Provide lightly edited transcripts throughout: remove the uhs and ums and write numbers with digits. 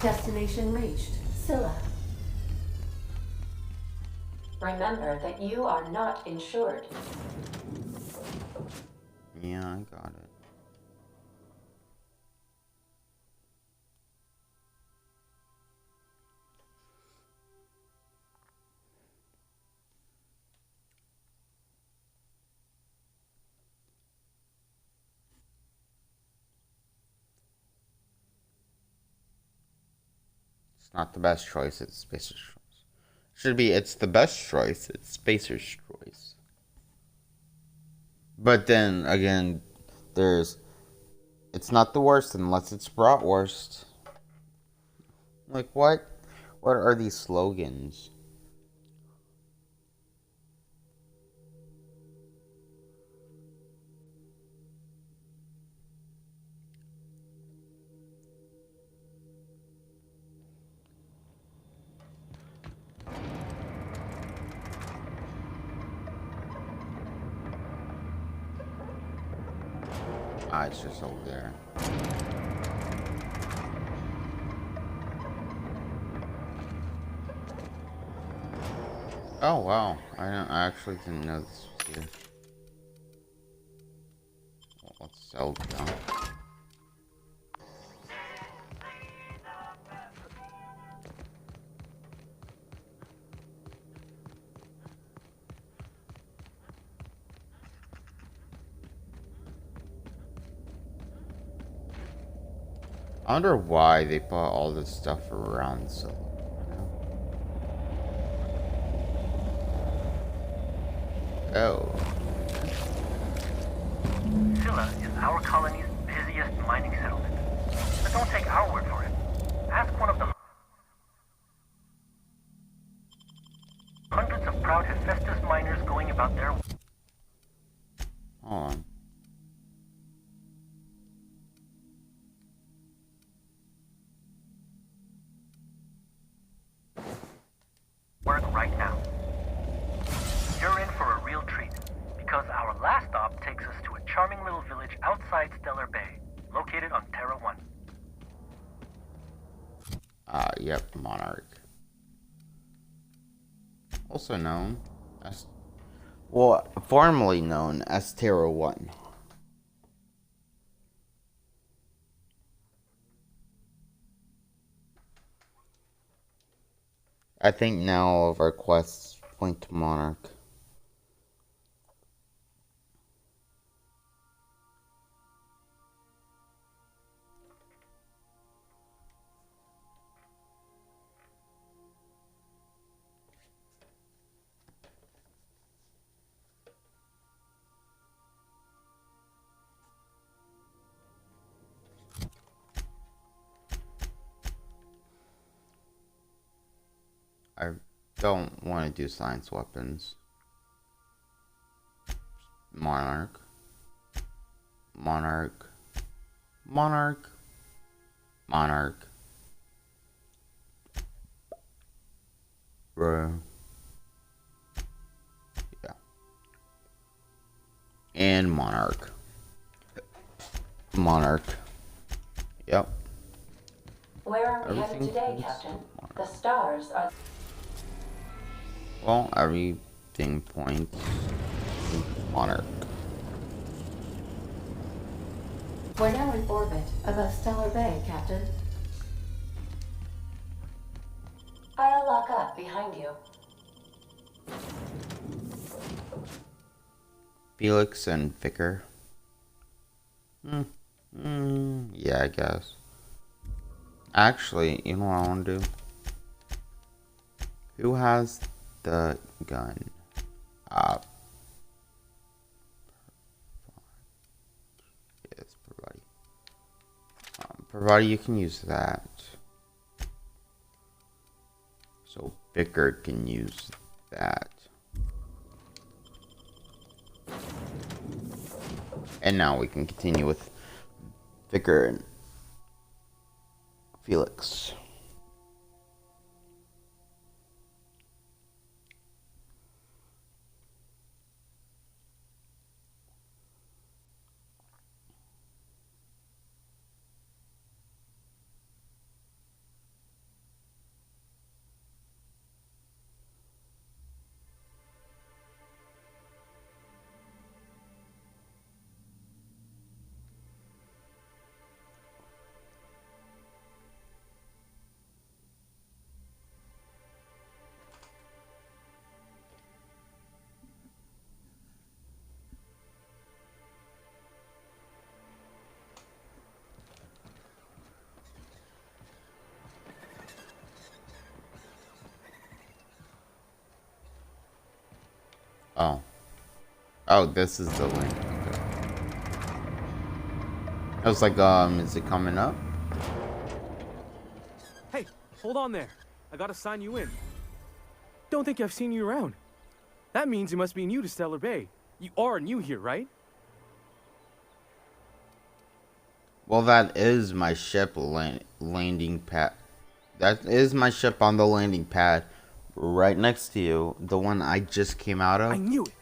Destination reached. Scylla. Remember that you are not insured. Yeah, I got it. It's not the best choice, it's Spacer's choice. Should be, it's the best choice, it's Spacer's choice. But then, again, it's not the worst unless it's bratwurst. Like, what? What are these slogans? Ah, it's just over there. Oh, wow. I actually didn't know this was here. Well, let's sell down. I wonder why they put all this stuff around Scylla. Oh. Scylla is our colony's busiest mining settlement. But don't take our word for it. Ask one of the hundreds of proud Hephaestus miners going about their... Hold on. work right now. You're in for a real treat, because our last stop takes us to a charming little village outside Stellar Bay, located on Terra 1. Yep, Monarch. Also known as... Well, formerly known as Terra 1. I think now all of our quests point to Monarch. I don't want to do science weapons. Monarch. Monarch. Monarch. Monarch. Bro. Yeah. And Monarch. Monarch. Yep. Where are we headed today, Captain? The stars are... Well, everything points to Monarch. We're now in orbit above Stellar Bay, Captain. I'll lock up behind you. Felix and Vicar. Yeah, I guess. Actually, you know what I want to do? Who has the gun? Yes, Parvati. Parvati, you can use that. So Vicar can use that. And now we can continue with Vicar and Felix. Oh. Oh, this is the link. Okay. I was like, is it coming up? Hey, hold on there. I gotta sign you in. Don't think I've seen you around. That means you must be new to Stellar Bay. You are new here, right? Well, that is my ship landing pad. That is my ship on the landing pad right next to you. The one I just came out of. I knew it.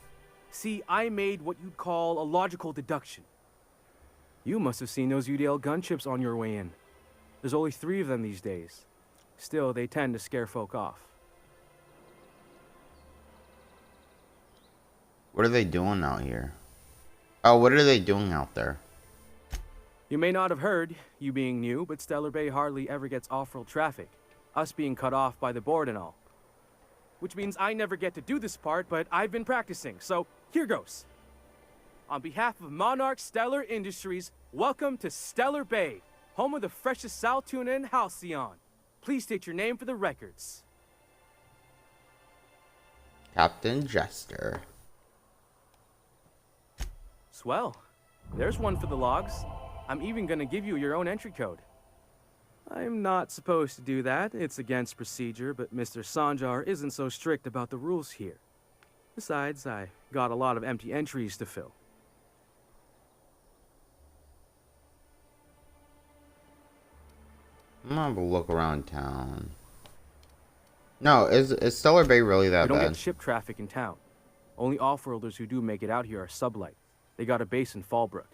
See, I made what you'd call a logical deduction. You must have seen those UDL gunships on your way in. There's only 3 of them these days. Still, they tend to scare folk off. What are they doing out here? Oh, what are they doing out there? You may not have heard, you being new, but Stellar Bay hardly ever gets off-road traffic. Us being cut off by the board and all. Which means I never get to do this part, but I've been practicing, so here goes. On behalf of Monarch Stellar Industries, welcome to Stellar Bay, home of the freshest sal tuna and halcyon. Please state your name for the records. Captain Jester. Swell. There's one for the logs. I'm even gonna give you your own entry code. I'm not supposed to do that. It's against procedure, but Mr. Sanjar isn't so strict about the rules here. Besides, I got a lot of empty entries to fill. I'm gonna have a look around town. No, is Stellar Bay really that We don't bad? get ship traffic in town. Only off-worlders who do make it out here are Sublight. They got a base in Fallbrook.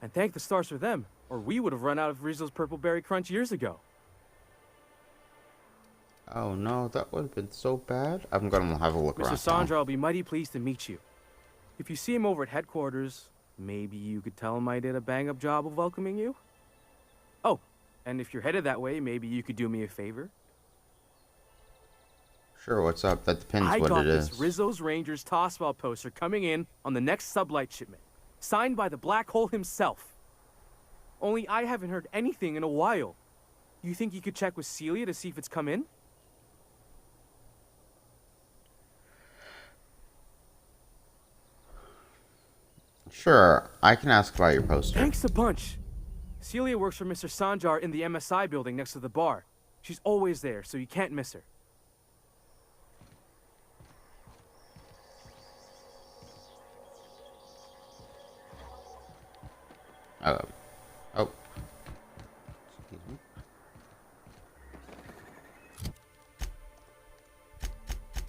And thank the stars for them, or we would have run out of Rizzo's Purple Berry Crunch years ago. Oh no, that would have been so bad. I'm gonna have a look Mr. around Sanjar town. will be mighty pleased to meet you. If you see him over at headquarters, maybe you could tell him I did a bang-up job of welcoming you? Oh, and if you're headed that way, maybe you could do me a favor? Sure, what's up? That depends I what got it this is. Rizzo's Rangers Tossball poster coming in on the next Sublight shipment, signed by the Black Hole himself. Only I haven't heard anything in a while. You think you could check with Celia to see if it's come in? Sure, I can ask about your poster. Thanks a bunch. Celia works for Mr. Sanjar in the MSI building next to the bar. She's always there, so you can't miss her. Oh. Excuse me.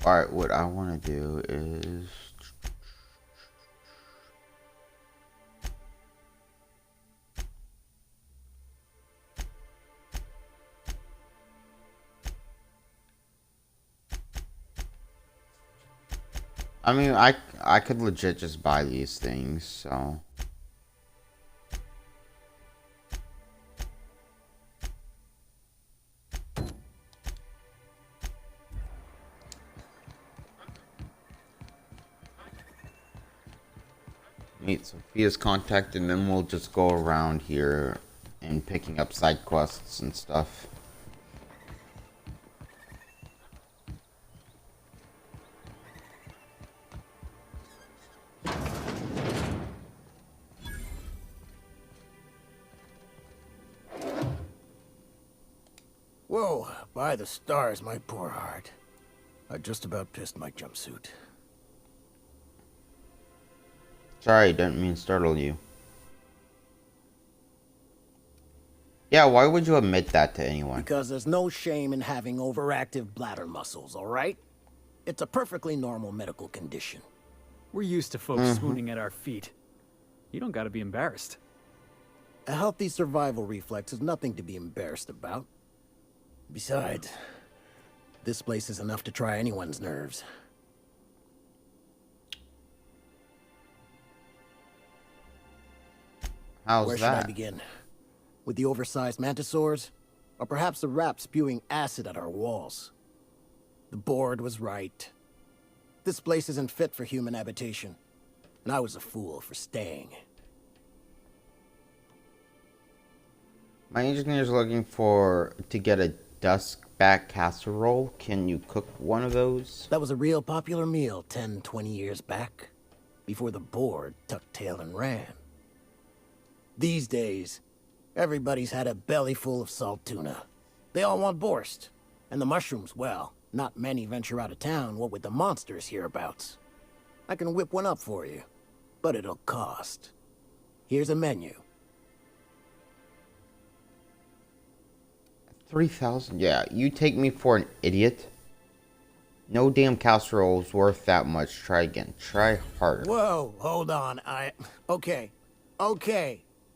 Alright, what I want to do is... I mean, I could legit just buy these things, so... Meet Sophia's contact, and then we'll just go around here and picking up side quests and stuff. Whoa, by the stars, my poor heart. I just about pissed my jumpsuit. Sorry, didn't mean to startle you. Yeah, why would you admit that to anyone? Because there's no shame in having overactive bladder muscles, alright? It's a perfectly normal medical condition. We're used to folks swooning at our feet. You don't gotta be embarrassed. A healthy survival reflex is nothing to be embarrassed about. Besides, this place is enough to try anyone's nerves. How's Where should I that? begin? With the oversized mantisaurs? Or perhaps the rap spewing acid at our walls? The board was right. This place isn't fit for human habitation. And I was a fool for staying. My engineer's looking to get a duskback casserole. Can you cook one of those? That was a real popular meal 10, 20 years back, before the board tucked tail and ran. These days, everybody's had a belly full of salt tuna. They all want borscht. And the mushrooms, well, not many venture out of town, what with the monsters hereabouts. I can whip one up for you, but it'll cost. Here's a menu. 3,000? Yeah, you take me for an idiot. No damn casserole's worth that much. Try again. Try harder. Whoa, hold on. Okay.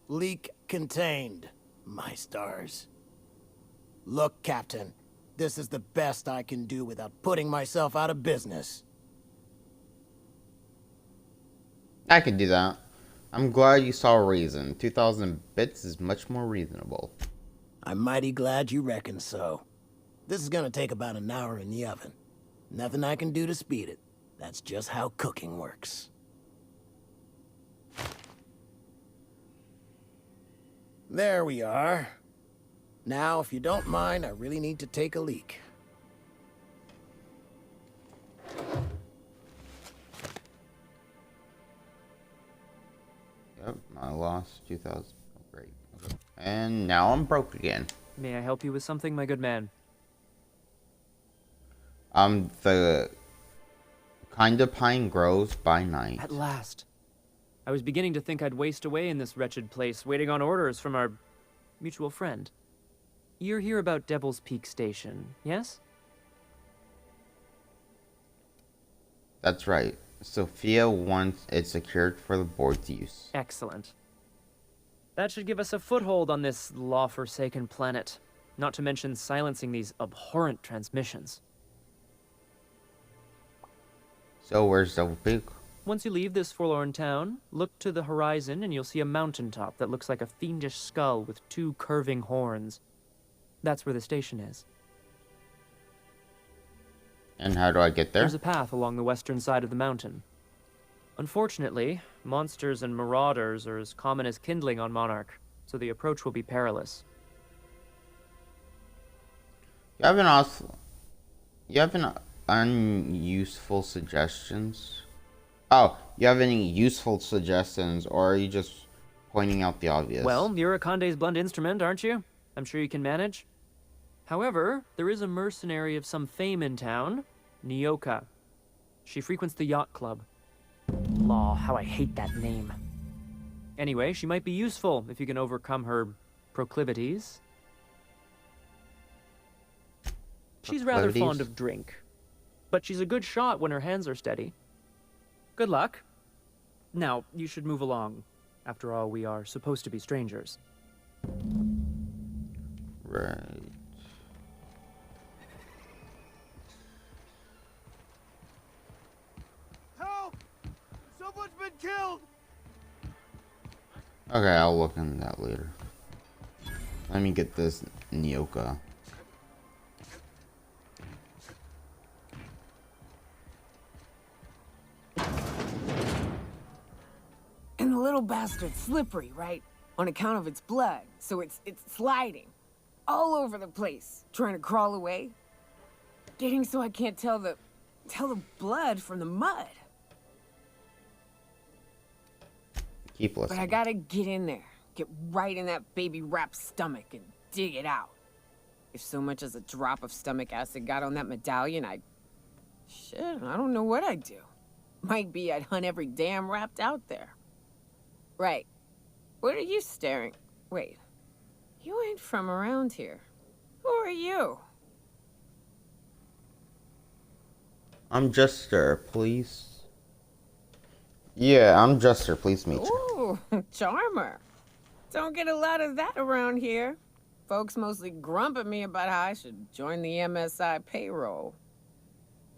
Leak contained. My stars. Look, Captain. This is the best I can do without putting myself out of business. I could do that. I'm glad you saw a reason. 2,000 bits is much more reasonable. I'm mighty glad you reckon so. This is gonna take about an hour in the oven. Nothing I can do to speed it. That's just how cooking works. There we are. Now, if you don't mind, I really need to take a leak. Yep, I lost 2,000. Oh, great. Okay. And now I'm broke again. May I help you with something, my good man? The kind of pine grows by night. At last. I was beginning to think I'd waste away in this wretched place, waiting on orders from our mutual friend. You're here about Devil's Peak Station, yes? That's right. Sophia wants it secured for the board's use. Excellent. That should give us a foothold on this law-forsaken planet, not to mention silencing these abhorrent transmissions. So where's Devil Peak? Once you leave this forlorn town, look to the horizon and you'll see a mountaintop that looks like a fiendish skull with two curving horns. That's where the station is. And how do I get there? There's a path along the western side of the mountain. Unfortunately, monsters and marauders are as common as kindling on Monarch, so the approach will be perilous. You have any unuseful suggestions? Oh, you have any useful suggestions, or are you just pointing out the obvious? Well, you're Akande's blunt instrument, aren't you? I'm sure you can manage. However, there is a mercenary of some fame in town, Nyoka. She frequents the yacht club. Law, how I hate that name. Anyway, she might be useful if you can overcome her proclivities. She's rather fond of drink, but she's a good shot when her hands are steady. Good luck. Now, you should move along. After all, we are supposed to be strangers. Right. Help! Someone's been killed! Okay, I'll look into that later. Let me get this Nyoka. And the little bastard's slippery, right? On account of its blood, so it's sliding. All over the place, trying to crawl away. Getting so I can't tell the blood from the mud. Keep listening. But I gotta get in there, get right in that baby rap's stomach and dig it out. If so much as a drop of stomach acid got on that medallion, shit, I don't know what I'd do. Might be I'd hunt every damn rap out there. Right. What are you staring? Wait. You ain't from around here. Who are you? I'm Jester, please. Yeah, I'm Jester, please meet you. Ooh, charmer. Don't get a lot of that around here. Folks mostly grump at me about how I should join the MSI payroll.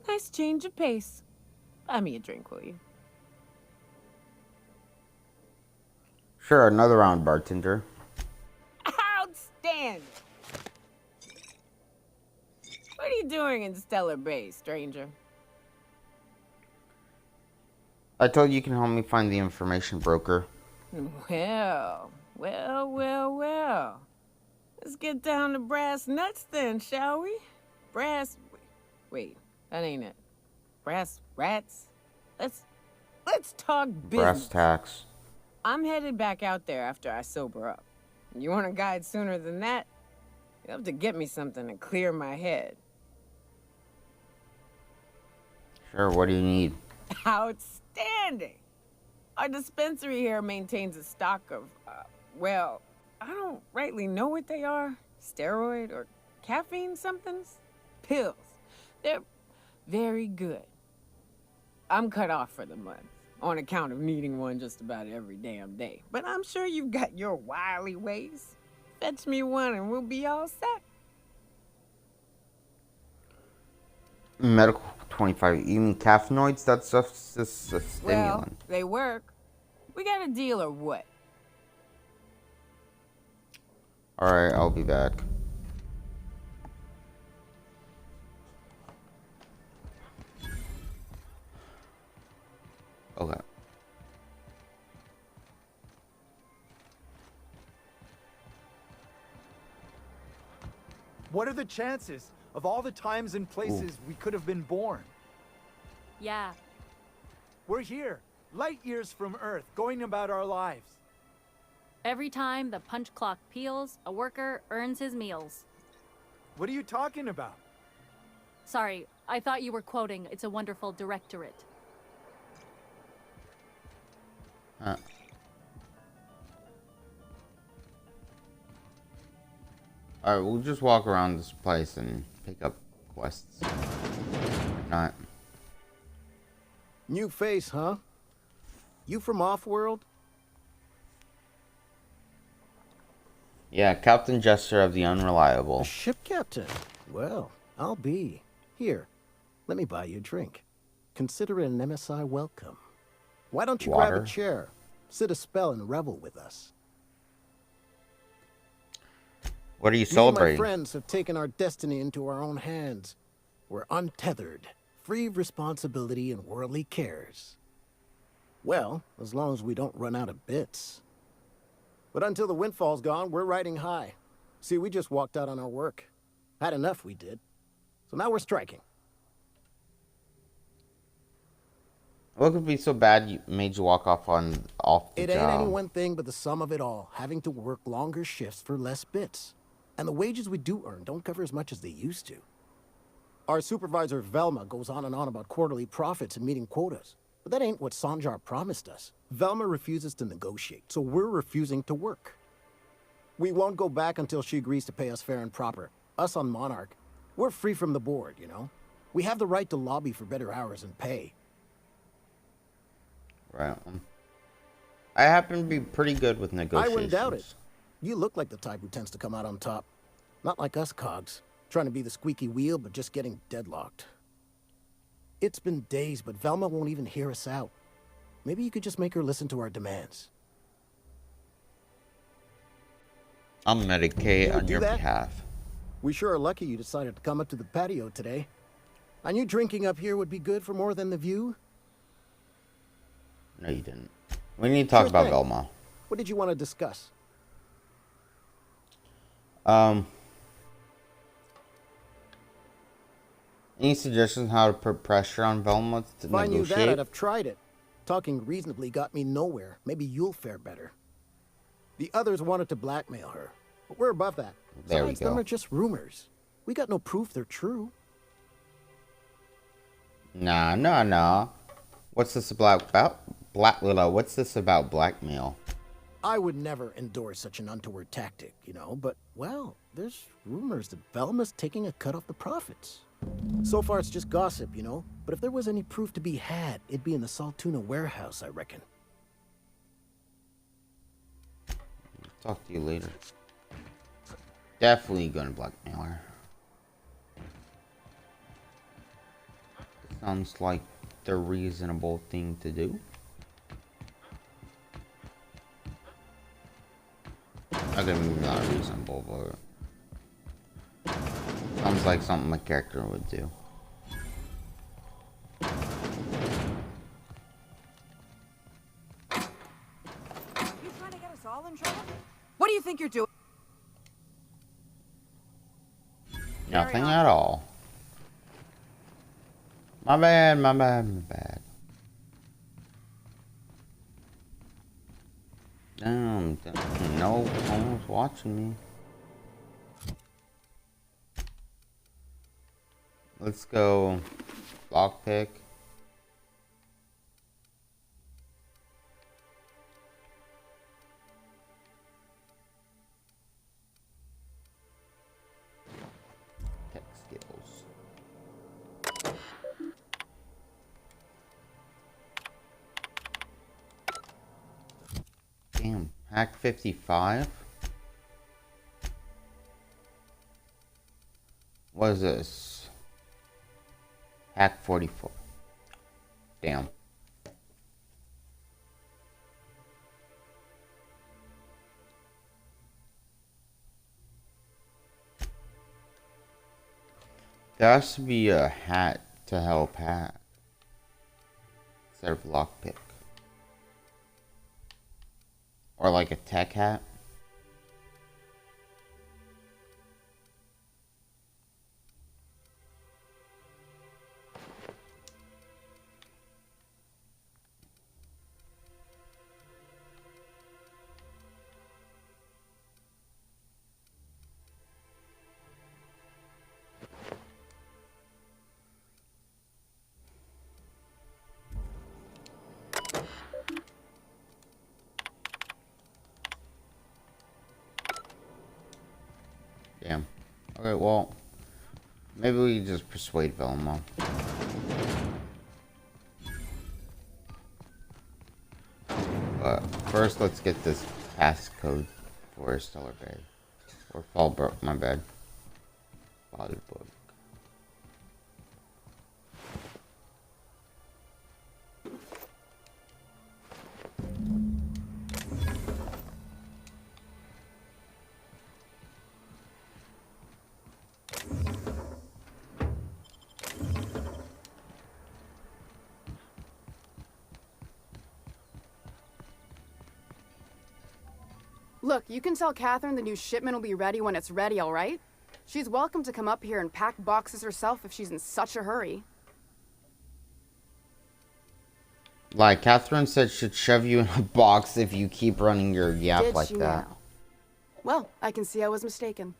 Nice change of pace. Buy me a drink, will you? Sure, another round, bartender. Outstanding! What are you doing in Stellar Bay, stranger? I told you can help me find the information broker. Well. Let's get down to brass nuts then, shall we? Wait, that ain't it. Brass rats? Let's talk Brass business. tacks. I'm headed back out there after I sober up. You want a guide sooner than that? You have to get me something to clear my head. Sure, what do you need? Outstanding! Our dispensary here maintains a stock of, well, I don't rightly know what they are. Steroid or caffeine somethings? Pills. They're very good. I'm cut off for the month, on account of needing one just about every damn day. But I'm sure you've got your wily ways. Fetch me one and we'll be all set. Medical 25. You mean caffeinoids? That's just a stimulant. Well, they work. We got a deal or what? Alright, I'll be back. Okay. What are the chances of all the times and places we could have been born? Yeah. We're here, light years from Earth, going about our lives. Every time the punch clock peals, a worker earns his meals. What are you talking about? Sorry, I thought you were quoting It's a Wonderful Directorate. Alright, we'll just walk around this place and pick up quests. Not. New face, huh? You from Offworld? Yeah, Captain Jester of the Unreliable. A ship captain? Well, I'll be. Here, let me buy you a drink. Consider it an MSI welcome. Why don't you grab a chair, sit a spell, and revel with us? What are you Me celebrating? and my friends have taken our destiny into our own hands. We're untethered, free of responsibility and worldly cares. Well, as long as we don't run out of bits. But until the windfall's gone, we're riding high. See, we just walked out on our work. Had enough, we did. So now we're striking. What could be so bad you made you walk off the It job? ain't any one thing but the sum of it all, having to work longer shifts for less bits. And the wages we do earn don't cover as much as they used to. Our supervisor, Velma, goes on and on about quarterly profits and meeting quotas. But that ain't what Sanjar promised us. Velma refuses to negotiate, so we're refusing to work. We won't go back until she agrees to pay us fair and proper. Us on Monarch, we're free from the board, you know? We have the right to lobby for better hours and pay. Right. I happen to be pretty good with negotiations. I wouldn't doubt it. You look like the type who tends to come out on top. Not like us cogs, trying to be the squeaky wheel, but just getting deadlocked. It's been days, but Velma won't even hear us out. Maybe you could just make her listen to our demands. I'll medicate on your behalf. We sure are lucky you decided to come up to the patio today. I knew drinking up here would be good for more than the view. No, you didn't. We need to talk about Velma. What did you want to discuss? Any suggestions how to put pressure on Velma to If I knew negotiate? that, I'd have tried it. Talking reasonably got me nowhere. Maybe you'll fare better. The others wanted to blackmail her, but we're above that. There we Besides, them go. are just rumors. We got no proof they're true. Nah. What's this about? What's this about blackmail? I would never endorse such an untoward tactic, you know, but, well, there's rumors that Velma's taking a cut off the profits. So far, it's just gossip, you know, but if there was any proof to be had, it'd be in the Saltuna warehouse, I reckon. Talk to you later. Definitely gonna blackmail her. Sounds like the reasonable thing to do. Okay, maybe not reasonable, but sounds like something my character would do. You trying to get us all in trouble? What do you think you're doing? Nothing at all. My bad, my bad, my bad. Damn, no one was watching me. Let's go lockpick. Tech skills. Damn, hack 55? What is this? Hack 44. Damn. There has to be a hat to help hack instead of lockpick. Or like a tech hat. Damn. Okay, well, maybe we just persuade Velma. But first, let's get this passcode for Stellar Bay. Or Fallbrook, my bad. Fallbrook. Look, you can tell Catherine the new shipment will be ready when it's ready, all right? She's welcome to come up here and pack boxes herself if she's in such a hurry. Like, Catherine said she'd shove you in a box if you keep running your yap Did like she that. now? Well, I can see I was mistaken.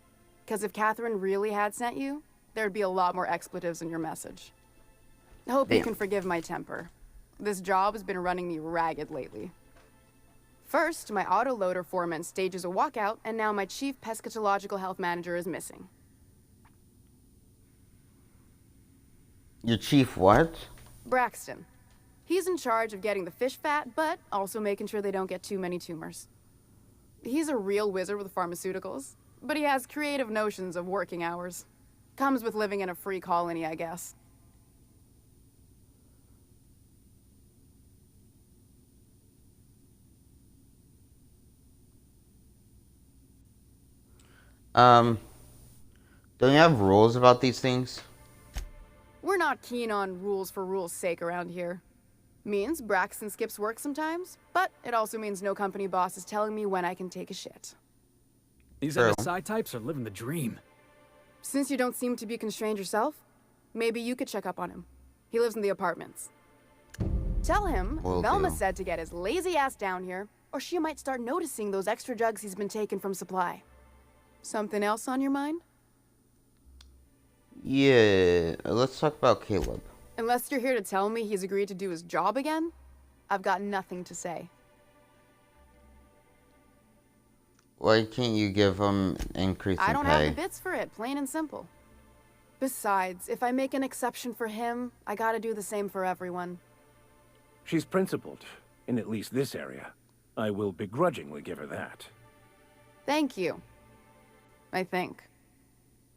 Because if Catherine really had sent you, there'd be a lot more expletives in your message. I hope you Damn. can forgive my temper. This job has been running me ragged lately. First, my autoloader foreman stages a walkout, and now my chief pescatological health manager is missing. Your chief what? Braxton. He's in charge of getting the fish fat, but also making sure they don't get too many tumors. He's a real wizard with pharmaceuticals, but he has creative notions of working hours. Comes with living in a free colony, I guess. Don't you have rules about these things? We're not keen on rules for rules' sake around here. Means Braxton skips work sometimes, but it also means no company boss is telling me when I can take a shit. These True. MSI types are living the dream. Since you don't seem to be constrained yourself, maybe you could check up on him. He lives in the apartments. Tell him Will Velma do. said to get his lazy ass down here, or she might start noticing those extra drugs he's been taking from supply. Something else on your mind? Yeah, let's talk about Caleb. Unless you're here to tell me he's agreed to do his job again, I've got nothing to say. Why can't you give him an increase in pay? I don't have the bits for it, plain and simple. Besides, if I make an exception for him, I gotta do the same for everyone. She's principled, in at least this area. I will begrudgingly give her that. Thank you. I think.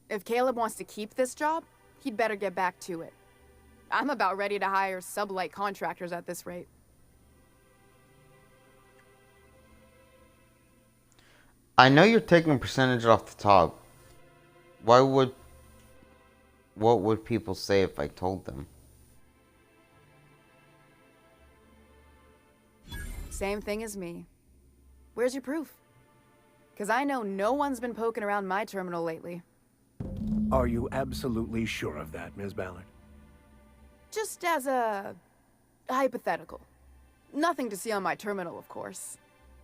If Caleb wants to keep this job, he'd better get back to it. I'm about ready to hire sublight contractors at this rate. I know you're taking a percentage off the top. What would people say if I told them? Same thing as me. Where's your proof? Because I know no one's been poking around my terminal lately. Are you absolutely sure of that, Ms. Ballard? Just as a hypothetical. Nothing to see on my terminal, of course.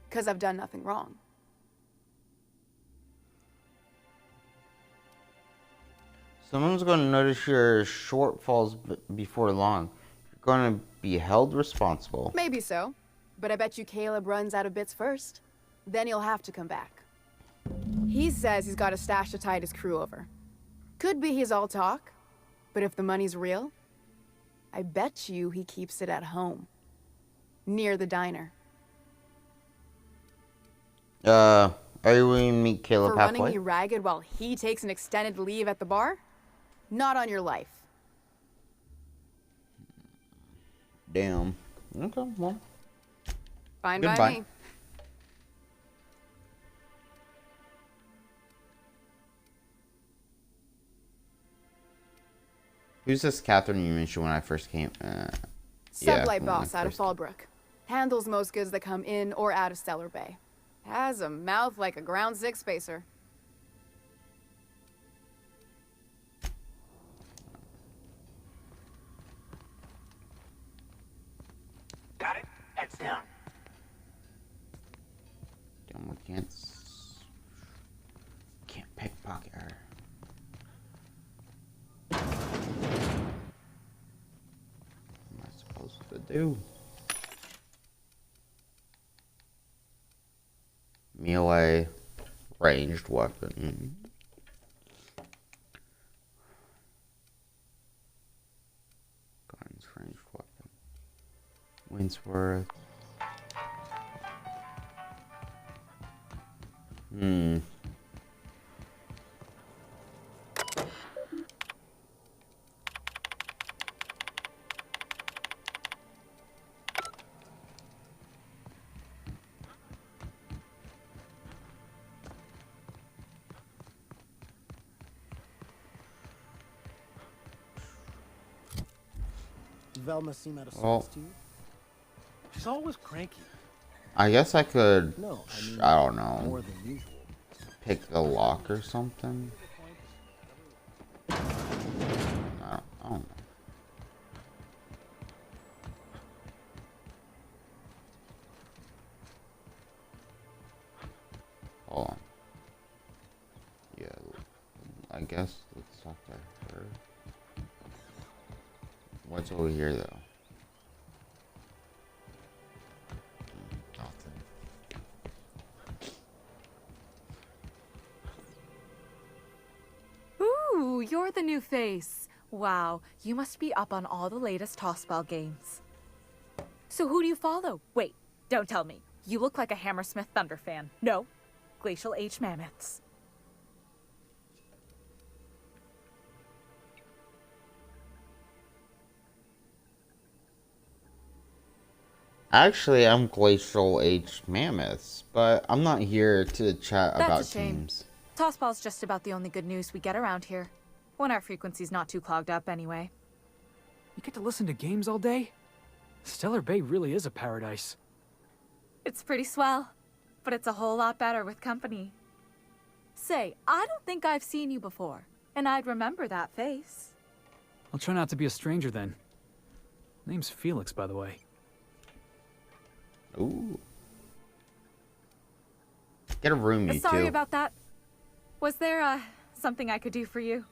Because I've done nothing wrong. Someone's going to notice your shortfalls before long. You're going to be held responsible. Maybe so. But I bet you Caleb runs out of bits first. Then he'll have to come back. He says he's got a stash to tide his crew over. Could be he's all talk. But if the money's real, I bet you he keeps it at home. Near the diner. Are you going to meet Caleb For halfway? running you ragged while he takes an extended leave at the bar? Not on your life. Damn. Okay, well. Fine Goodbye. by me. Who's this Catherine you mentioned when I first came? Sublight boss out of Fallbrook. Handles most goods that come in or out of Stellar Bay. Has a mouth like a ground six spacer. Got it. Heads down. Damn, we can't pickpocket her. What am I supposed to do? Melee, ranged weapon. Guns, ranged weapon. Winsworth. Velma seem out of Well, sorts to you? She's always cranky. I guess I could, No, I mean, I don't know, more than usual. pick a lock or something. I don't know. Hold on. Yeah, I guess let's talk to her. What's over here though? Ooh, you're the new face. Wow, you must be up on all the latest Tossball games. So who do you follow? Wait, don't tell me. You look like a Hammersmith Thunder fan. No, Glacial H Mammoths. Actually, I'm Glacial H Mammoths, but I'm not here to chat That's about a shame. teams. Tossball's just about the only good news we get around here. When our frequency's not too clogged up anyway. You get to listen to games all day? Stellar Bay really is a paradise. It's pretty swell, but it's a whole lot better with company. Say, I don't think I've seen you before, and I'd remember that face. I'll try not to be a stranger then. Name's Felix, by the way. Ooh. Get a room, you Sorry two. about that. Was there, something I could do for you?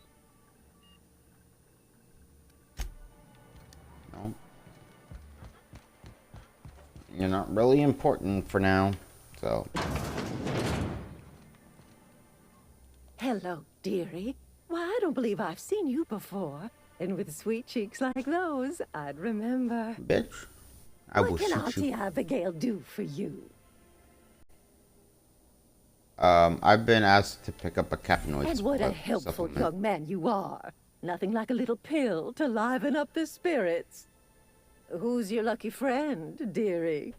No. You're not really important for now, so. Hello, dearie. Why, I don't believe I've seen you before. And with sweet cheeks like those, I'd remember. Bitch. I will What can shoot Auntie you. Abigail do for you? I've been asked to pick up a capnoid And what a supp- helpful supplement. young man you are. Nothing like a little pill to liven up the spirits. Who's your lucky friend, dearie?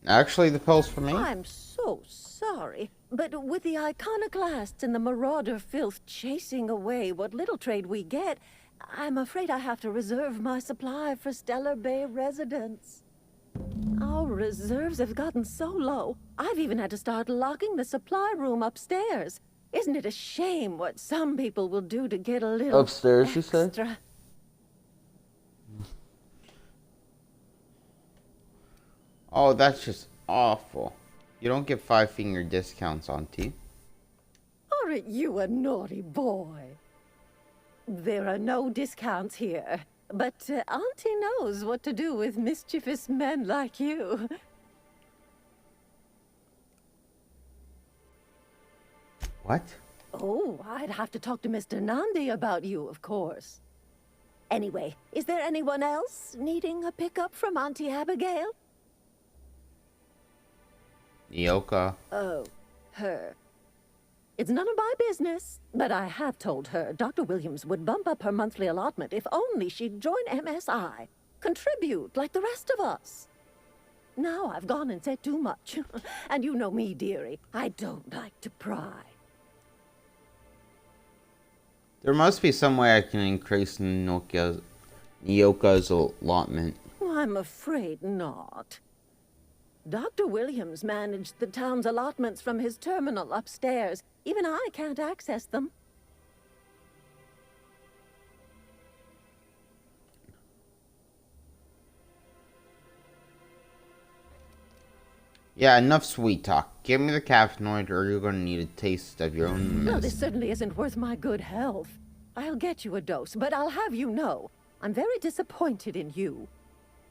Actually, the pill's for me. I'm so sorry, but with the iconoclasts and the marauder filth chasing away what little trade we get, I'm afraid I have to reserve my supply for Stellar Bay residents. Our reserves have gotten so low, I've even had to start locking the supply room upstairs. Isn't it a shame what some people will do to get a little Upstairs, you say? extra? Oh, that's just awful. You don't get 5-finger discounts on tea. Aren't you a naughty boy? There are no discounts here, but Auntie knows what to do with mischievous men like you. What? Oh, I'd have to talk to Mr. Nandi about you, of course. Anyway, is there anyone else needing a pickup from Auntie Abigail? Nyoka. Oh, her. It's none of my business, but I have told her Dr. Williams would bump up her monthly allotment if only she'd join MSI. Contribute like the rest of us. Now I've gone and said too much. And you know me, dearie. I don't like to pry. There must be some way I can increase Nyoka's allotment. I'm afraid not. Dr. Williams managed the town's allotments from his terminal upstairs. Even I can't access them. Yeah, enough sweet talk. Give me the caffeinoid or you're going to need a taste of your own No, mess. this certainly isn't worth my good health. I'll get you a dose, but I'll have you know, I'm very disappointed in you.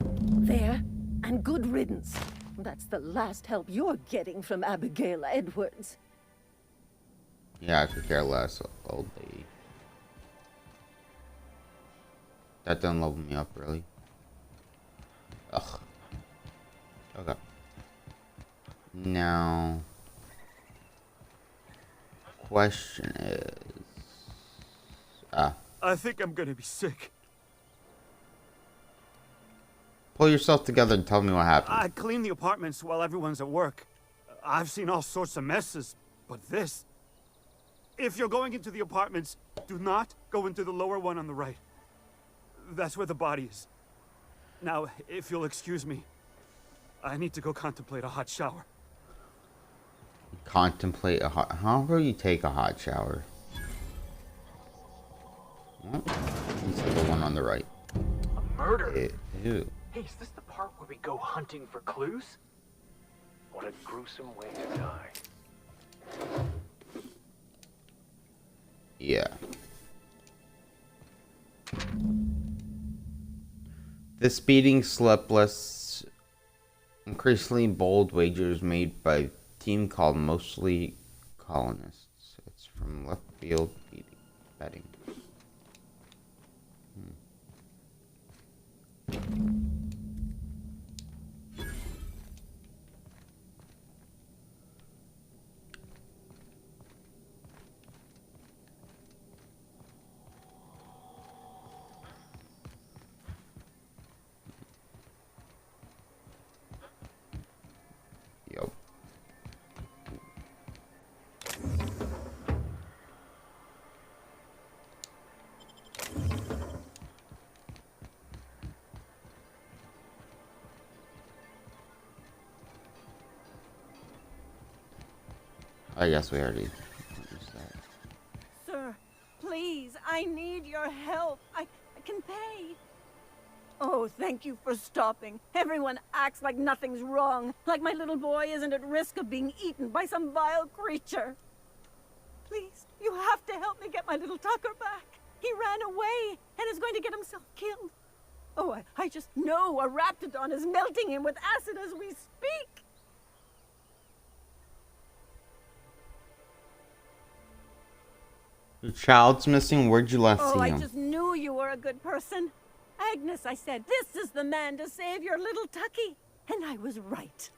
There, and good riddance. That's the last help you're getting from Abigail Edwards. Yeah, I could care less, old lady. That doesn't level me up, really. Ugh. Okay. Now, question is... I think I'm gonna be sick. Pull yourself together and tell me what happened. I clean the apartments while everyone's at work. I've seen all sorts of messes, but this... If you're going into the apartments, do not go into the lower one on the right. That's where the body is. Now, if you'll excuse me, I need to go contemplate a hot shower. Contemplate a hot... How will you take a hot shower? Well, you said the one on the right. A murder? Ew. Hey, is this the part where we go hunting for clues? What a gruesome way to die. Yeah. The speeding sleepless, increasingly bold wagers made by a team called Mostly Colonists. It's from left field betting. Yep. I guess we already used that. Sir, please, I need your help. I can pay. Oh, thank you for stopping. Everyone acts like nothing's wrong, like my little boy isn't at risk of being eaten by some vile creature. Please, you have to help me get my little Tucker back. He ran away and is going to get himself killed. Oh, I just know a Raptidon is melting him with acid as we speak. Your child's missing? Where'd you last see I him? just knew you were a good person. Agnes, I said, this is the man to save your little Tucky. And I was right.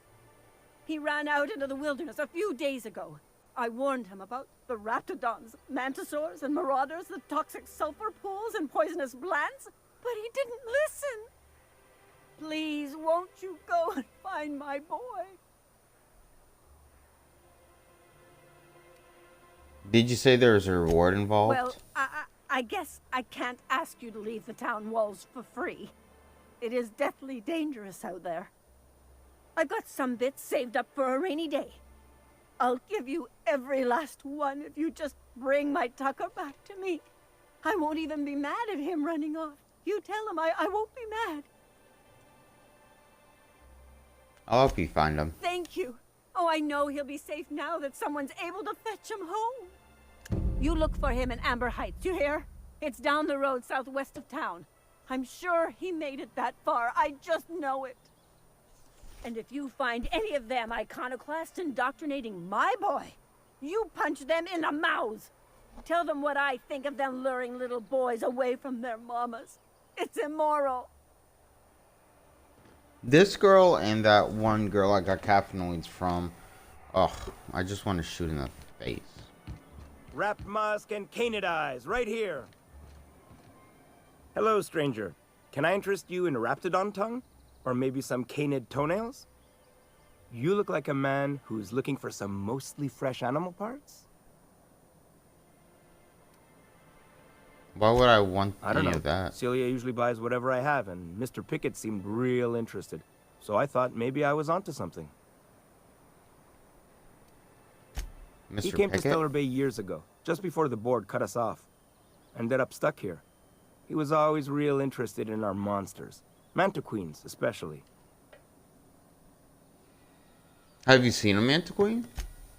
He ran out into the wilderness a few days ago. I warned him about the Raptidons, Mantisaurs, and Marauders, the toxic sulfur pools and poisonous blants, but he didn't listen. Please, won't you go and find my boy? Did you say there was a reward involved? Well, I guess I can't ask you to leave the town walls for free. It is deathly dangerous out there. I've got some bits saved up for a rainy day. I'll give you every last one if you just bring my Tucker back to me. I won't even be mad at him running off. You tell him I won't be mad. I'll help you find him. Thank you. Oh, I know he'll be safe now that someone's able to fetch him home. You look for him in Amber Heights, you hear? It's down the road southwest of town. I'm sure he made it that far. I just know it. And if you find any of them iconoclasts indoctrinating my boy, you punch them in the mouths. Tell them what I think of them luring little boys away from their mamas. It's immoral. This girl and that one girl I got caffeinoids from. Ugh, I just want to shoot in the face. Wrapped musk and canid eyes, right here. Hello, stranger. Can I interest you in a raptidon tongue? Or maybe some canid toenails? You look like a man who's looking for some mostly fresh animal parts? Why would I want I don't any know. of that? Celia usually buys whatever I have, and Mr. Pickett seemed real interested. So I thought maybe I was onto something. Mr. He came Pickett? to Stellar Bay years ago, just before the board cut us off. Ended up stuck here. He was always real interested in our monsters. Mantiqueens, especially. Have you seen a Mantiqueen?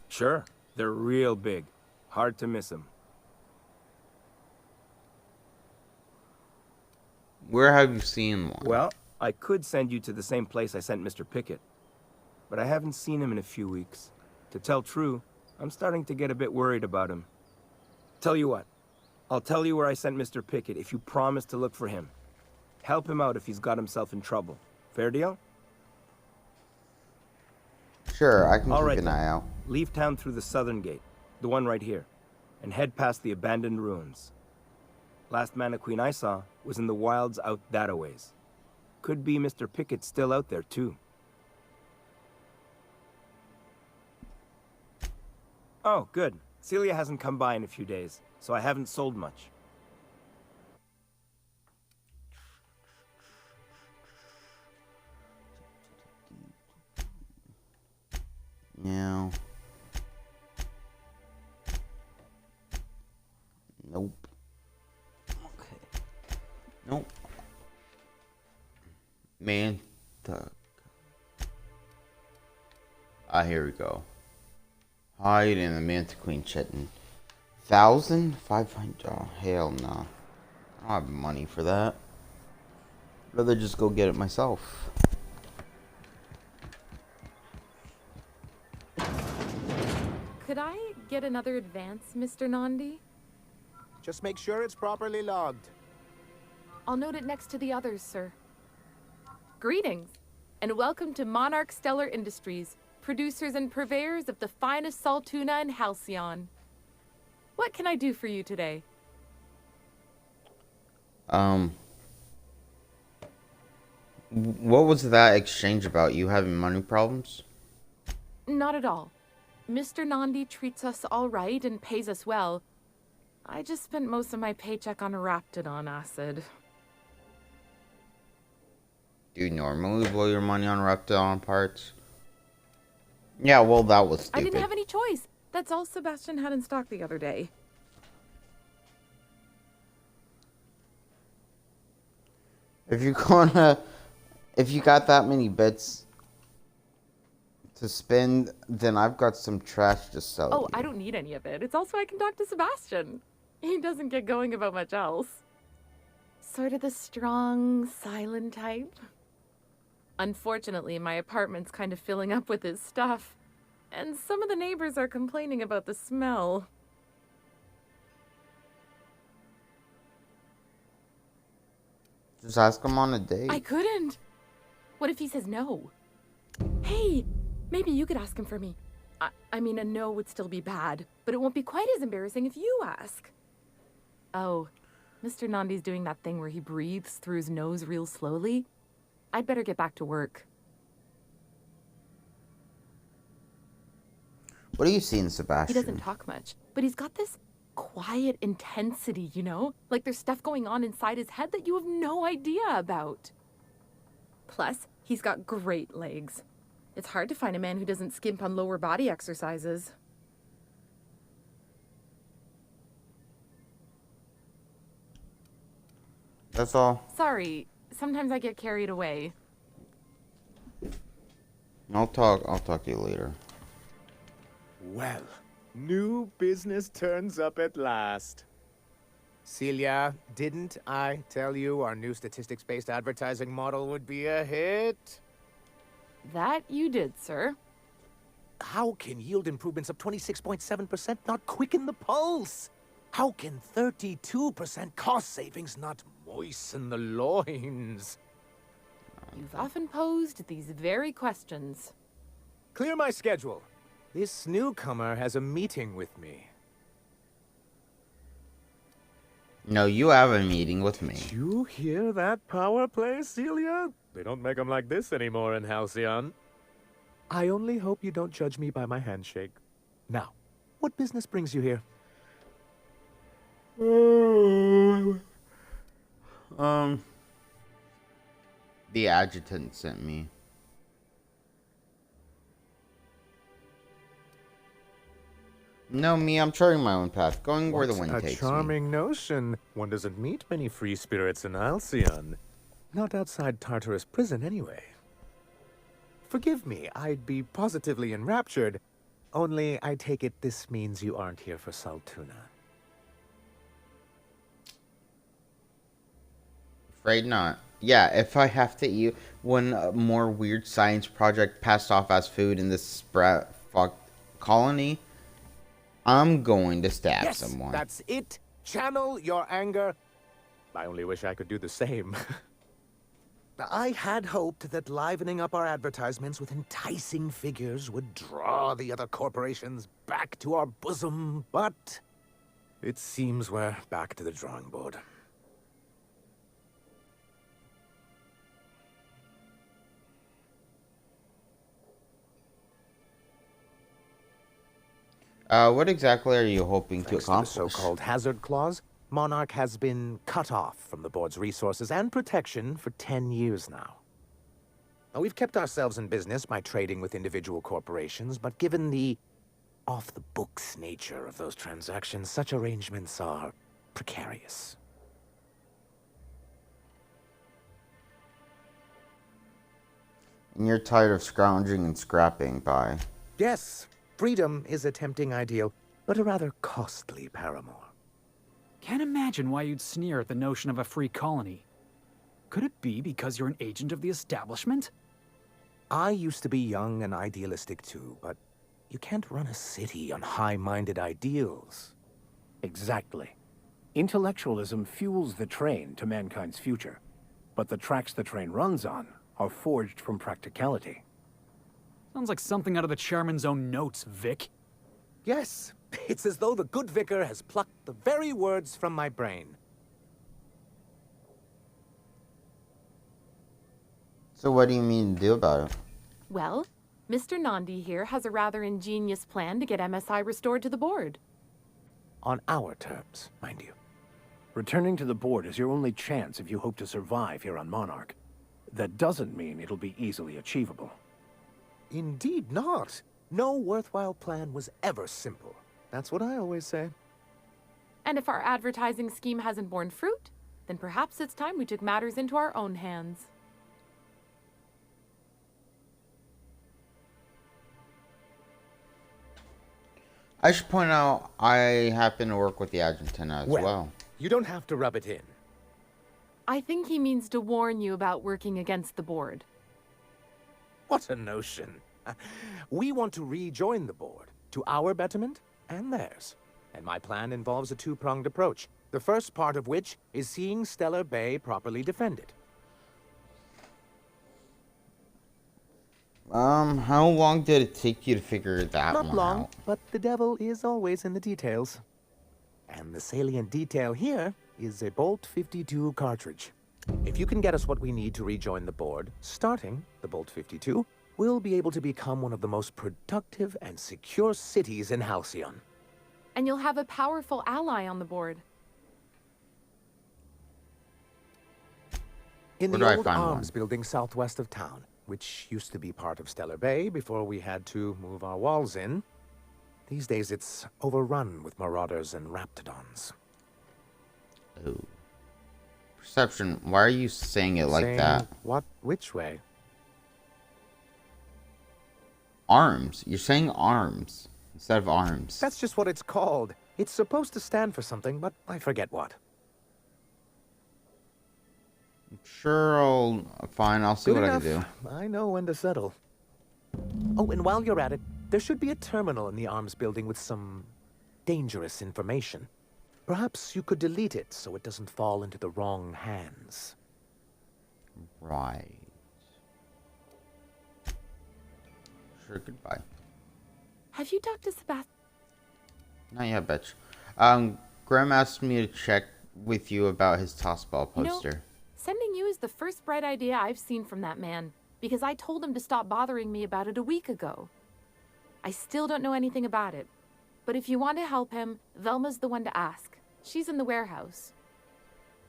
Sure. They're real big. Hard to miss them. Where have you seen one? Well, I could send you to the same place I sent Mr. Pickett. But I haven't seen him in a few weeks. To tell true, I'm starting to get a bit worried about him. Tell you what. I'll tell you where I sent Mr. Pickett if you promise to look for him. Help him out if he's got himself in trouble. Fair deal? Sure, I can All keep right, an then. eye out. Leave town through the southern gate, the one right here, and head past the abandoned ruins. Last Mantiqueen I saw was in the wilds out that-a-ways. Could be Mr. Pickett still out there, too. Oh, good. Celia hasn't come by in a few days, so I haven't sold much. No. Nope. Okay. Nope. Man. Here we go. Hide in the Mantiqueen chitin. 1,500. Oh, hell no. I don't have money for that. I'd rather just go get it myself. Could I get another advance, Mr. Nandi? Just make sure it's properly logged. I'll note it next to the others, sir. Greetings, and welcome to Monarch Stellar Industries, producers and purveyors of the finest salt tuna in Halcyon. What can I do for you today? What was that exchange about? You having money problems? Not at all. Mr. Nandi treats us all right and pays us well. I just spent most of my paycheck on Raptidon acid. Do you normally blow your money on Raptidon parts? Yeah, well, that was stupid. I didn't have any choice. That's all Sebastian had in stock the other day. If you got that many bits to spend, then I've got some trash to sell. Oh, I don't need any of it. It's also I can talk to Sebastian. He doesn't get going about much else. Sort of the strong, silent type. Unfortunately, my apartment's kind of filling up with his stuff, and some of the neighbors are complaining about the smell. Just ask him on a date. I couldn't. What if he says no? Hey, maybe you could ask him for me. I mean, a no would still be bad, but it won't be quite as embarrassing if you ask. Oh, Mr. Nandi's doing that thing where he breathes through his nose real slowly. I'd better get back to work. What are you seeing, Sebastian? He doesn't talk much, but he's got this quiet intensity, you know? Like there's stuff going on inside his head that you have no idea about. Plus, he's got great legs. It's hard to find a man who doesn't skimp on lower body exercises. That's all. Sorry, sometimes I get carried away. I'll talk to you later. Well, new business turns up at last. Celia, didn't I tell you our new statistics-based advertising model would be a hit? That you did, sir. How can yield improvements of 26.7% not quicken the pulse? How can 32% cost savings not moisten the loins? You've often posed these very questions. Clear my schedule. This newcomer has a meeting with me. No, you have a meeting with me. Did you hear that power play, Celia? They don't make them like this anymore in Halcyon. I only hope you don't judge me by my handshake. Now, what business brings you here? The adjutant sent me. No, me, I'm charting my own path, going where the wind takes me. A charming notion. One doesn't meet many free spirits in Halcyon. Not outside Tartarus prison, anyway. Forgive me, I'd be positively enraptured. Only, I take it this means you aren't here for Saltuna. Afraid not. Yeah, if I have to eat one more weird science project passed off as food in this sprout fucked colony, I'm going to stab someone. That's it. Channel your anger. I only wish I could do the same. I had hoped that livening up our advertisements with enticing figures would draw the other corporations back to our bosom, but it seems we're back to the drawing board. What exactly are you hoping to accomplish? The so-called hazard clause, Monarch has been cut off from the board's resources and protection for 10 years now. Now, we've kept ourselves in business by trading with individual corporations, but given the off-the-books nature of those transactions, such arrangements are precarious. And you're tired of scrounging and scrapping by. Yes, freedom is a tempting ideal, but a rather costly paramour. Can't imagine why you'd sneer at the notion of a free colony. Could it be because you're an agent of the establishment? I used to be young and idealistic too, but you can't run a city on high-minded ideals. Exactly. Intellectualism fuels the train to mankind's future, but the tracks the train runs on are forged from practicality. Sounds like something out of the chairman's own notes, Vic. Yes, it's as though the good vicar has plucked the very words from my brain. So what do you mean to do about it? Well, Mr. Nandi here has a rather ingenious plan to get MSI restored to the board. On our terms, mind you. Returning to the board is your only chance if you hope to survive here on Monarch. That doesn't mean it'll be easily achievable. Indeed not. No worthwhile plan was ever simple. That's what I always say. And if our advertising scheme hasn't borne fruit, then perhaps it's time we took matters into our own hands. I should point out I happen to work with the adjutant as well. You don't have to rub it in. I think he means to warn you about working against the board. What a notion. We want to rejoin the board, to our betterment and theirs. And my plan involves a two-pronged approach, the first part of which is seeing Stellar Bay properly defended. How long did it take you to figure that one out? Not long, but the devil is always in the details. And the salient detail here is a Bolt 52 cartridge. If you can get us what we need to rejoin the board, starting the Bolt 52, we'll be able to become one of the most productive and secure cities in Halcyon. And you'll have a powerful ally on the board. In the old arms building southwest of town, which used to be part of Stellar Bay before we had to move our walls in. These days it's overrun with marauders and raptidons. Oh. Perception, why are you saying it like that? What? Which way? Arms. You're saying arms instead of arms. That's just what it's called. It's supposed to stand for something, but I forget what. Sure, fine, I'll see Good what enough. I can do. I know when to settle. Oh, and while you're at it, there should be a terminal in the arms building with some dangerous information. Perhaps you could delete it so it doesn't fall into the wrong hands. Right. Sure, goodbye. Have you talked to Sebastian? Not yet, bitch. Graham asked me to check with you about his tossball poster. Sending you is the first bright idea I've seen from that man, because I told him to stop bothering me about it a week ago. I still don't know anything about it, but if you want to help him, Velma's the one to ask. She's in the warehouse.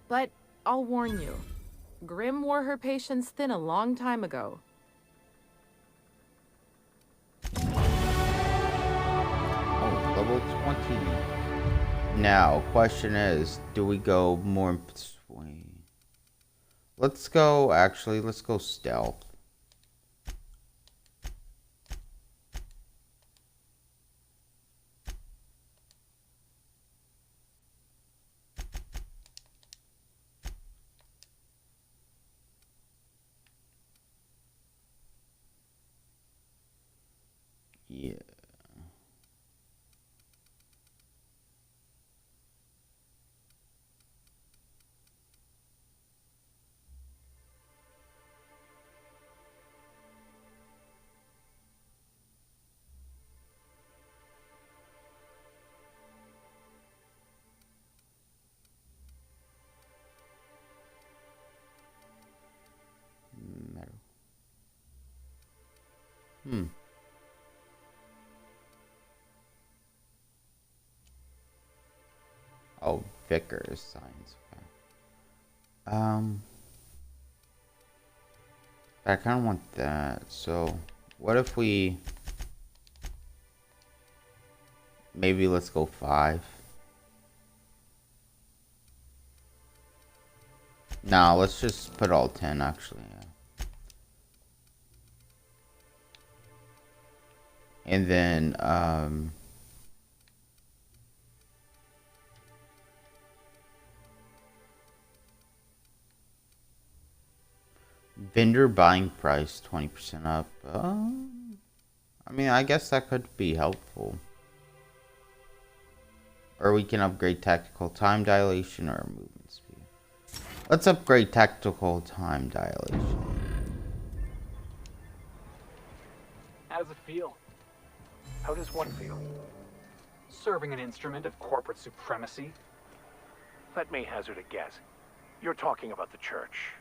But I'll warn you, Grim wore her patience thin a long time ago. Oh, level 20. Now, question is, do we go more persuade? Let's go stealth. Yeah. Metal. Oh, Vickers signs. Okay. I kind of want that. So, what if we maybe let's go 5? Nah, let's just put all 10 actually. Yeah. And then vendor buying price 20% up. I mean, I guess that could be helpful. Or we can upgrade tactical time dilation or movement speed. Let's upgrade tactical time dilation. How does it feel? How does one feel? Serving an instrument of corporate supremacy? Let me hazard a guess. You're talking about the church.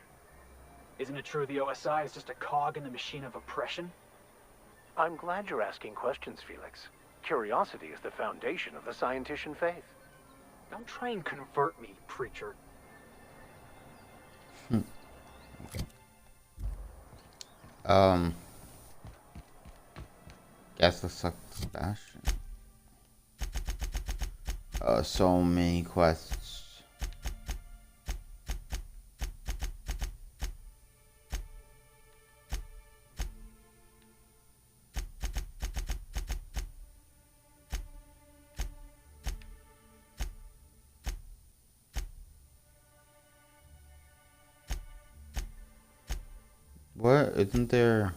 Isn't it true the OSI is just a cog in the machine of oppression? I'm glad you're asking questions, Felix. Curiosity is the foundation of the scientician faith. Don't try and convert me, preacher. Guess let's suck Sebastian. So many quests. What? Isn't there...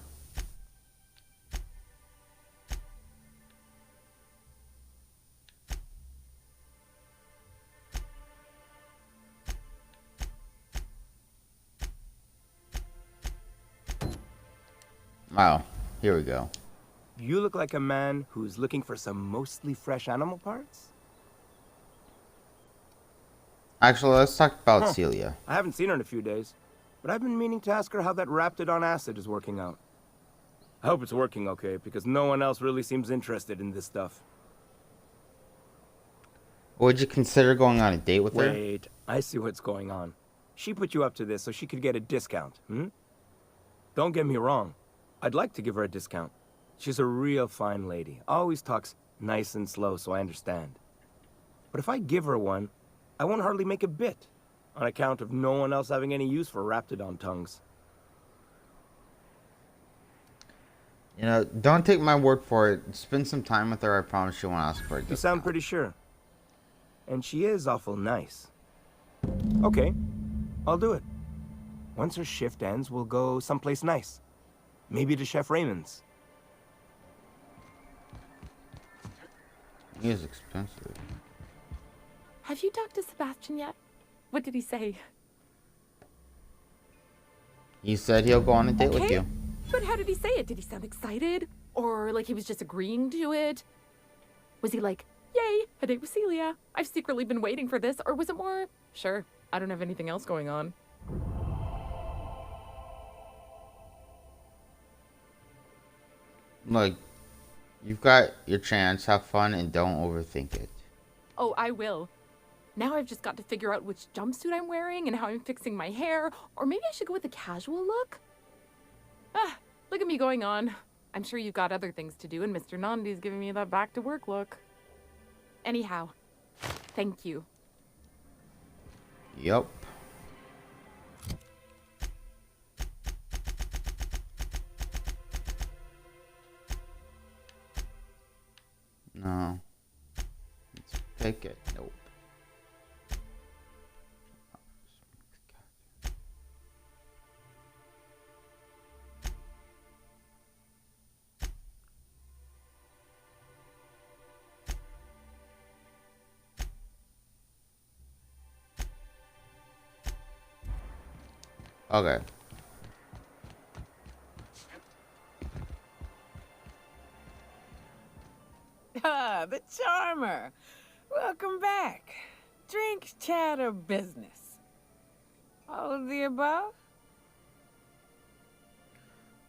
Wow, here we go. You look like a man who's looking for some mostly fresh animal parts? Actually, let's talk about Celia. I haven't seen her in a few days, but I've been meaning to ask her how that Raptidon acid is working out. I hope it's working okay, because no one else really seems interested in this stuff. Would you consider going on a date with her? Wait, I see what's going on. She put you up to this so she could get a discount, hmm? Don't get me wrong. I'd like to give her a discount. She's a real fine lady. Always talks nice and slow, so I understand. But if I give her one, I won't hardly make a bit, on account of no one else having any use for Raptidon tongues. You know, don't take my word for it. Spend some time with her. I promise she won't ask for it. You sound pretty sure. And she is awful nice. Okay, I'll do it. Once her shift ends, we'll go someplace nice. Maybe to Chef Raymond's. He is expensive. Have you talked to Sebastian yet? What did he say? He said he'll go on a date with Okay, you. but how did he say it? Did he sound excited? Or like he was just agreeing to it? Was he like, yay, a date with Celia. I've secretly been waiting for this. Or was it more, sure, I don't have anything else going on. Look, you've got your chance. Have fun and don't overthink it. Oh, I will. Now I've just got to figure out which jumpsuit I'm wearing and how I'm fixing my hair. Or maybe I should go with a casual look? Ah, look at me going on. I'm sure you've got other things to do, and Mr. Nandi's giving me that back-to-work look. Anyhow, thank you. Yup. No. Let's pick it. Nope. Okay. Ah, the charmer. Welcome back. Drink, chat, or business? All of the above?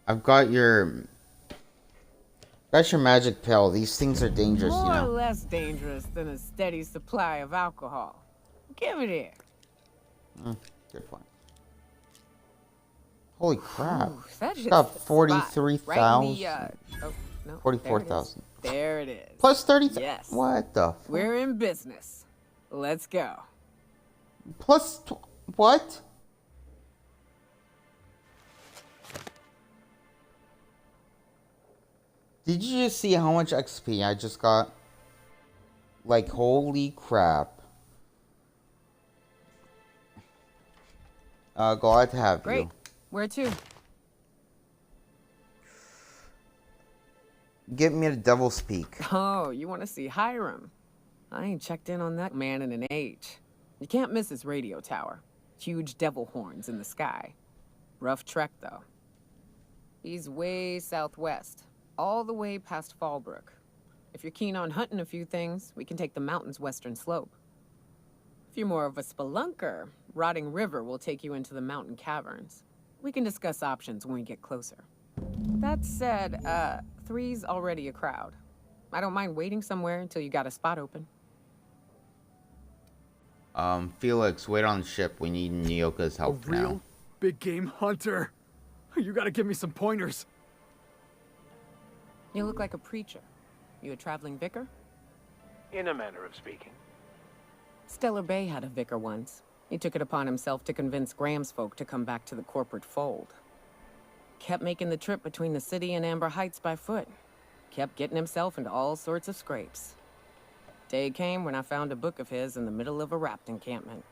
I've got your magic pill. These things are dangerous, More you or know. less dangerous than a steady supply of alcohol. Give it here. Good point. Holy crap. Ooh, that It's hits got the spot. 43,000. Right in the, oh, no, 44,000. There it is. Plus 30. Yes. What the fuck? We're in business. Let's go. Plus what? Did you just see how much XP I just got? Like, holy crap. Glad to have Great. you. Where to? Get me to double speak. Oh, you want to see Hiram? I ain't checked in on that man in an age. You can't miss his radio tower. Huge devil horns in the sky. Rough trek, though. He's way southwest, all the way past Fallbrook. If you're keen on hunting a few things, we can take the mountain's western slope. If you're more of a spelunker, Rotting River will take you into the mountain caverns. We can discuss options when we get closer. That said, 3's already a crowd. I don't mind waiting somewhere until you got a spot open. Felix, wait on the ship. We need Nyoka's help A real now. big game hunter. You gotta give me some pointers. You look like a preacher. You a traveling vicar? In a manner of speaking. Stellar Bay had a vicar once. He took it upon himself to convince Graham's folk to come back to the corporate fold. Kept making the trip between the city and Amber Heights by foot. Kept getting himself into all sorts of scrapes. Day came when I found a book of his in the middle of a rapt encampment.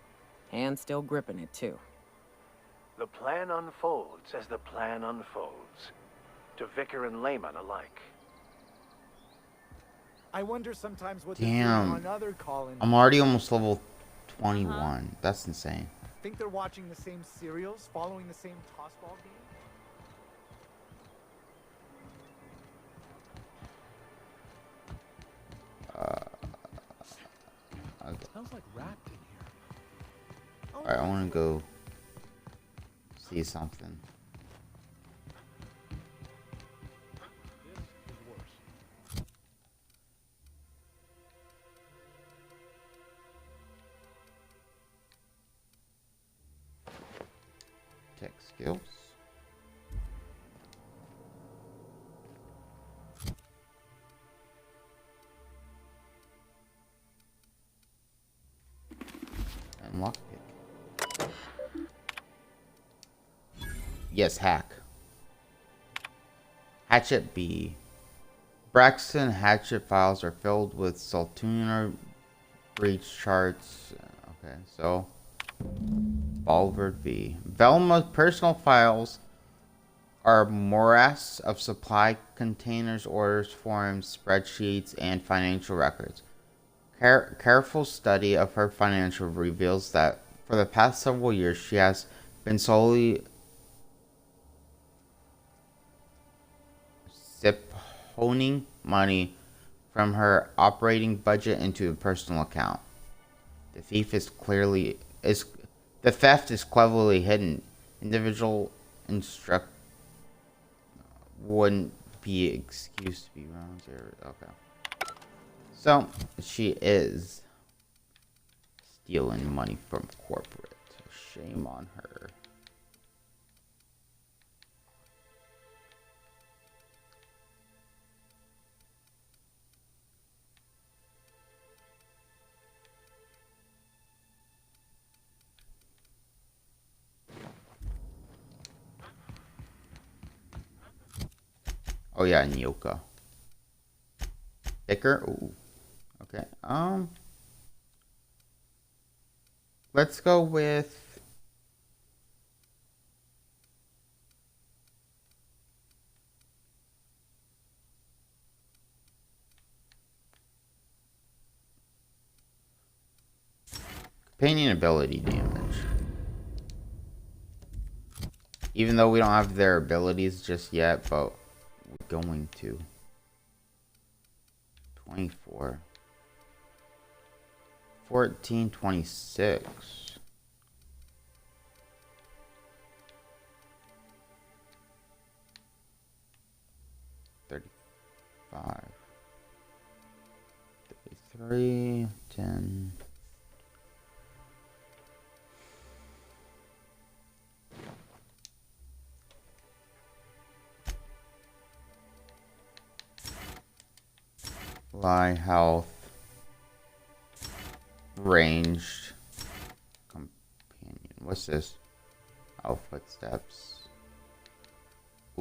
Hand still gripping it, too. The plan unfolds as the plan unfolds. To vicar and layman alike. I wonder sometimes what Damn. on other call-in. I'm already almost level 21. That's insane. Think they're watching the same serials, following the same tossball game? Okay. Sounds like wrapped in here. Alright, I want to go see something. Tech skills. Yes, hack. Hatchet B. Braxton Hatchet files are filled with Saltuna breach charts. Okay, so Bulwark V. Velma's personal files are a morass of supply containers, orders, forms, spreadsheets, and financial records. Careful study of her financial reveals that for the past several years she has been solely honing money from her operating budget into a personal account. The theft is cleverly hidden. Individual instruct wouldn't be excused to be wrong here. Okay. So she is stealing money from corporate. Shame on her. Oh yeah, Nyoka. Thicker? Ooh. Okay. Let's go with companion ability damage. Even though we don't have their abilities just yet, but we're going to. 24. 14, 26. 35. 33, 10. Lie, health, ranged, companion. What's this? Oh, footsteps.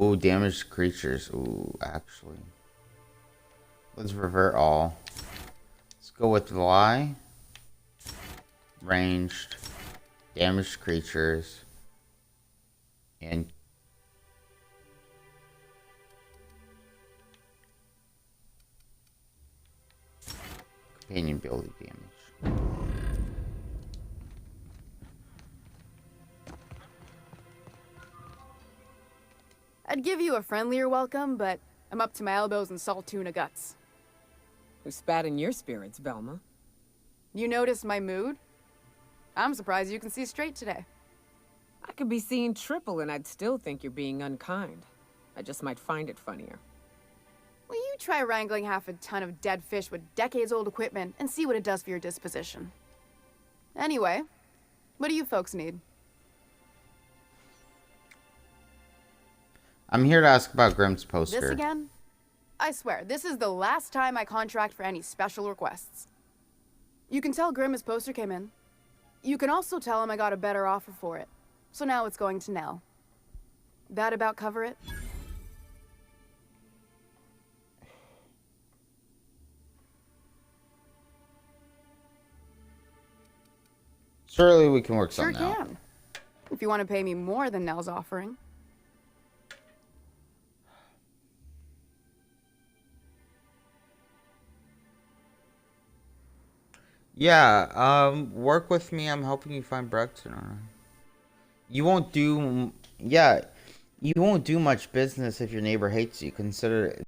Ooh, damaged creatures. Ooh, actually. Let's revert all. Let's go with lie, ranged, damaged creatures, and companion ability damage. I'd give you a friendlier welcome, but I'm up to my elbows in salt tuna guts. Who spat in your spirits, Velma? You notice my mood? I'm surprised you can see straight today. I could be seeing triple and I'd still think you're being unkind. I just might find it funnier. Will you try wrangling half a ton of dead fish with decades-old equipment and see what it does for your disposition? Anyway, what do you folks need? I'm here to ask about Grimm's poster. This again? I swear, this is the last time I contract for any special requests. You can tell Grimm his poster came in. You can also tell him I got a better offer for it. So now it's going to Nell. That about cover it? Surely we can work something out. Sure can. If you want to pay me more than Nell's offering. Yeah, work with me. I'm helping you find Braxton. You won't do, yeah, you won't do much business if your neighbor hates you. Consider